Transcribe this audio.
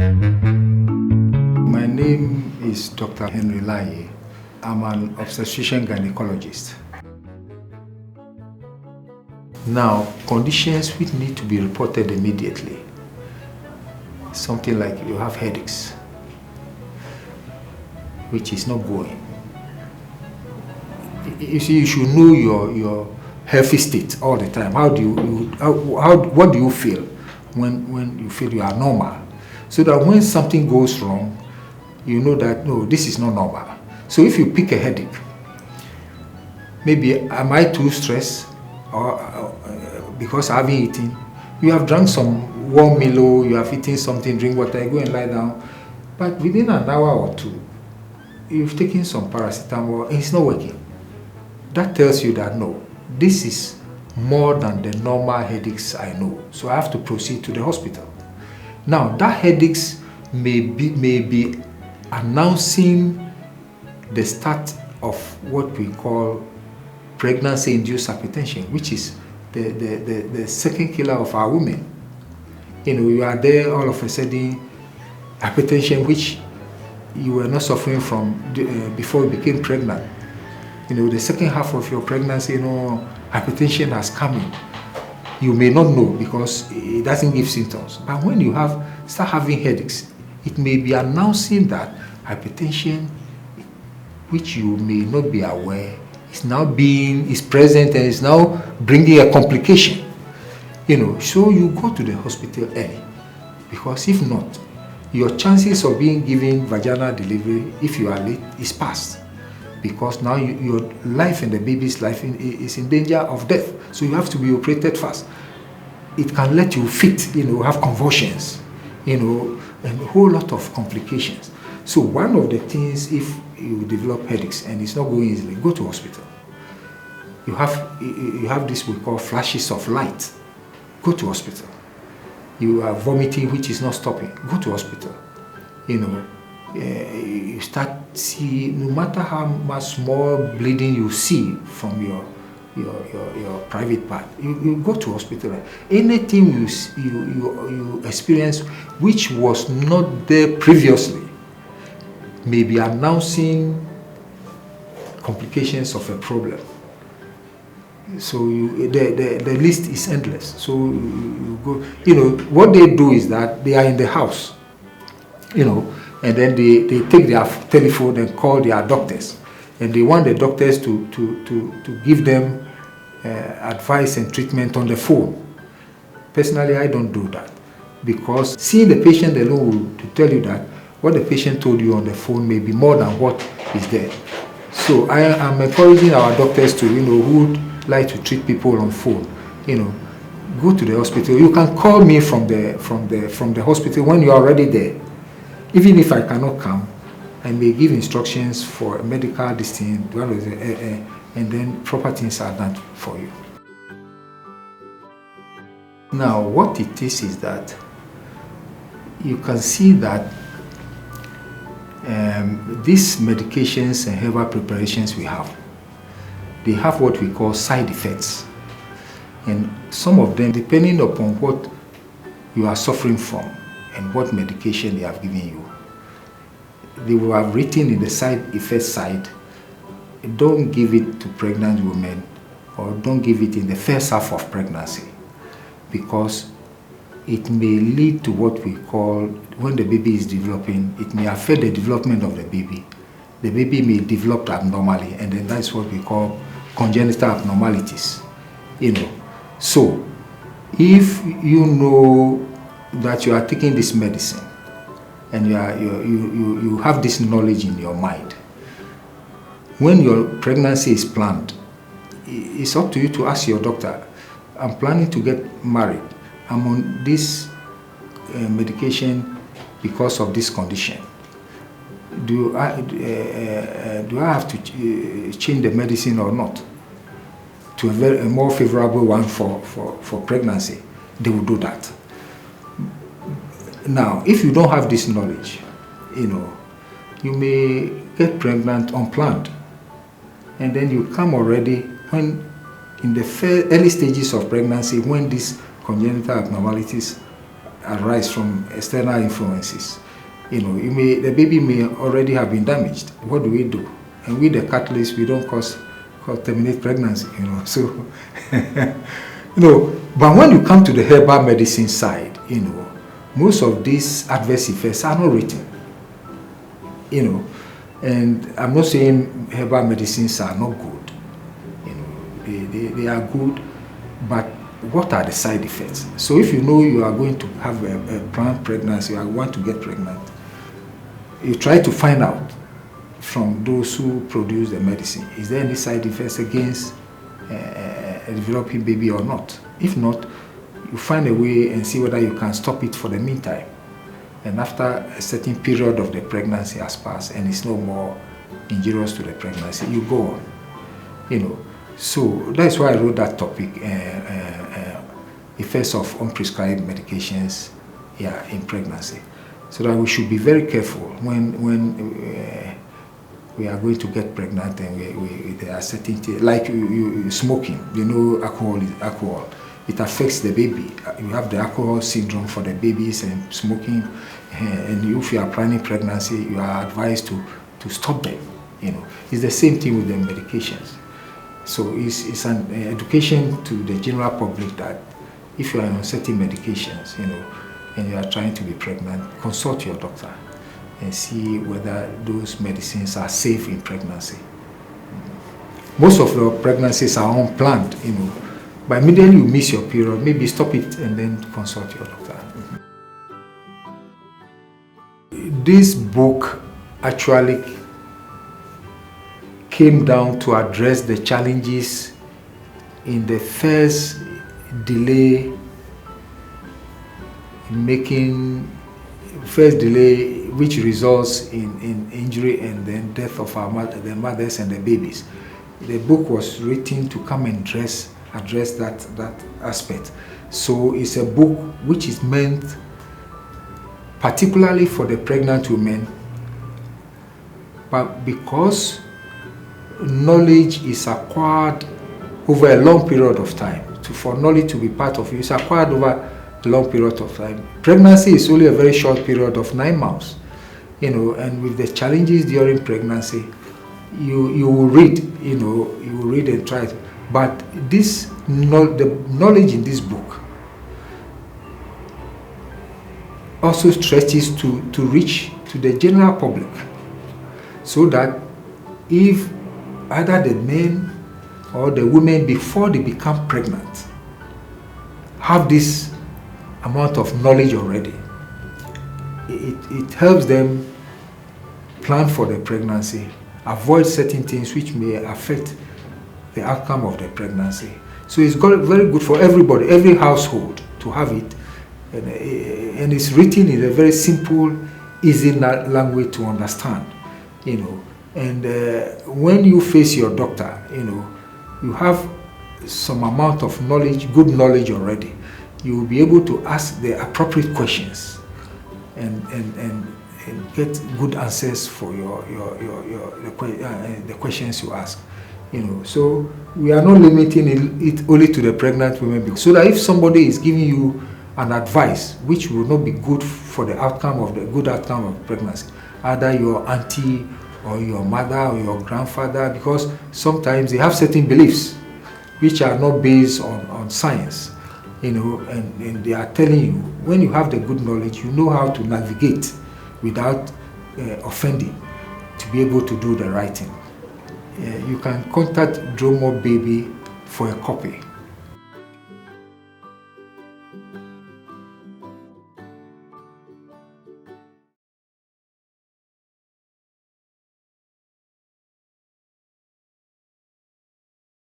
My name is Dr. Laryea. I'm an obstetrician gynaecologist. Now, conditions which need to be reported immediately. Something like you have headaches, which is not going. You see, you should know your healthy state all the time. What do you feel when you feel you are normal? So that when something goes wrong, you know that, no, this is not normal. So if you pick a headache, maybe am I too stressed or because I haven't eaten? You have drunk some warm Milo, you have eaten something, drink water, you go and lie down. But within an hour or two, you've taken some paracetamol and it's not working. That tells you that no, this is more than the normal headaches I know. So I have to proceed to the hospital. Now that headaches may be announcing the start of what we call pregnancy-induced hypertension, which is the second killer of our women. You know, you are there all of a sudden, hypertension which you were not suffering from before you became pregnant. You know, the second half of your pregnancy, you know, hypertension has come in. You may not know because it doesn't give symptoms. But when you start having headaches, it may be announcing that hypertension, which you may not be aware, is present and is now bringing a complication. You know, so you go to the hospital early, because if not, your chances of being given vaginal delivery, if you are late, is past. Because now your life and the baby's life is in danger of death. So you have to be operated fast. It can let you fit, you know, have convulsions, you know, and a whole lot of complications. So one of the things, if you develop headaches and it's not going easily, go to hospital. You have this we call flashes of light. Go to hospital. You are vomiting which is not stopping. Go to hospital. You know, you start see, no matter how much small bleeding you see from your private part, you go to hospital. Anything you experience which was not there previously may be announcing complications of a problem. So the list is endless. So you go, you know, what they do is that they are in the house, you know, and then they take their telephone and call their doctors, and they want the doctors to give them advice and treatment on the phone. Personally, I don't do that, because seeing the patient alone will tell you that what the patient told you on the phone may be more than what is there. So I am encouraging our doctors to, you know, who would like to treat people on phone, you know, go to the hospital. You can call me from the hospital when you are already there. Even if I cannot come, I may give instructions for a medical distance, and then proper things are done for you. Now, what it is that you can see that these medications and herbal preparations we have, they have what we call side effects. And some of them, depending upon what you are suffering from and what medication they have given you, they will have written in the side effect side, don't give it to pregnant women, or don't give it in the first half of pregnancy, because it may lead to what we call, when the baby is developing, it may affect the development of the baby. The baby may develop abnormally, and then that's what we call congenital abnormalities, you know. So if you know that you are taking this medicine and you have this knowledge in your mind, when your pregnancy is planned, it's up to you to ask your doctor, I'm planning to get married, I'm on this medication because of this condition. Do I have to change the medicine or not to a more favorable one for pregnancy? They will do that. Now, if you don't have this knowledge, you know, you may get pregnant unplanned, and then you come already when in the early stages of pregnancy, when these congenital abnormalities arise from external influences. You know, the baby may already have been damaged. What do we do? And we, the catalysts, we don't cause terminate pregnancy. You know, so you know. But when you come to the herbal medicine side, you know, most of these adverse effects are not written. You know, and I'm not saying herbal medicines are not good. You know, they are good, but what are the side effects? So if you know you are going to have a planned pregnancy, or want to get pregnant, you try to find out from those who produce the medicine, is there any side effects against a developing baby or not? If not, you find a way and see whether you can stop it for the meantime. And after a certain period of the pregnancy has passed and it's no more injurious to the pregnancy, you go on. You know, so that's why I wrote that topic, effects of unprescribed medications in pregnancy. So that we should be very careful when we are going to get pregnant and there are certain things, like you smoking, you know, alcohol. It affects the baby. You have the alcohol syndrome for the babies and smoking, and if you are planning pregnancy, you are advised to stop them. You know, it's the same thing with the medications. So it's an education to the general public that if you are on certain medications, you know, and you are trying to be pregnant, consult your doctor and see whether those medicines are safe in pregnancy. Most of the pregnancies are unplanned, you know. But immediately you miss your period, maybe stop it and then consult your doctor. This book actually came down to address the challenges in the first delay which results in injury and then death of the mothers and the babies. The book was written to come and address that aspect. So it's a book which is meant particularly for the pregnant women, but because knowledge is acquired over a long period of time, for knowledge to be part of you, it's acquired over a long period of time. Pregnancy is only a very short period of 9 months, you know, and with the challenges during pregnancy, you will read, you know, you will read and try to. But the knowledge in this book also stretches to reach to the general public, so that if either the men or the women before they become pregnant have this amount of knowledge already, it helps them plan for the pregnancy, avoid certain things which may affect the outcome of the pregnancy. So it's very good for everybody, every household, to have it, and it's written in a very simple, easy language to understand, you know. And when you face your doctor, you know, you have some amount of knowledge, good knowledge already. You will be able to ask the appropriate questions and get good answers for the questions you ask. You know, so we are not limiting it only to the pregnant women, so that if somebody is giving you an advice which will not be good for the outcome of pregnancy, either your auntie or your mother or your grandfather, because sometimes they have certain beliefs which are not based on science, you know, and they are telling you, when you have the good knowledge, you know how to navigate without offending, to be able to do the right thing. You can contact Dromo Baby for a copy.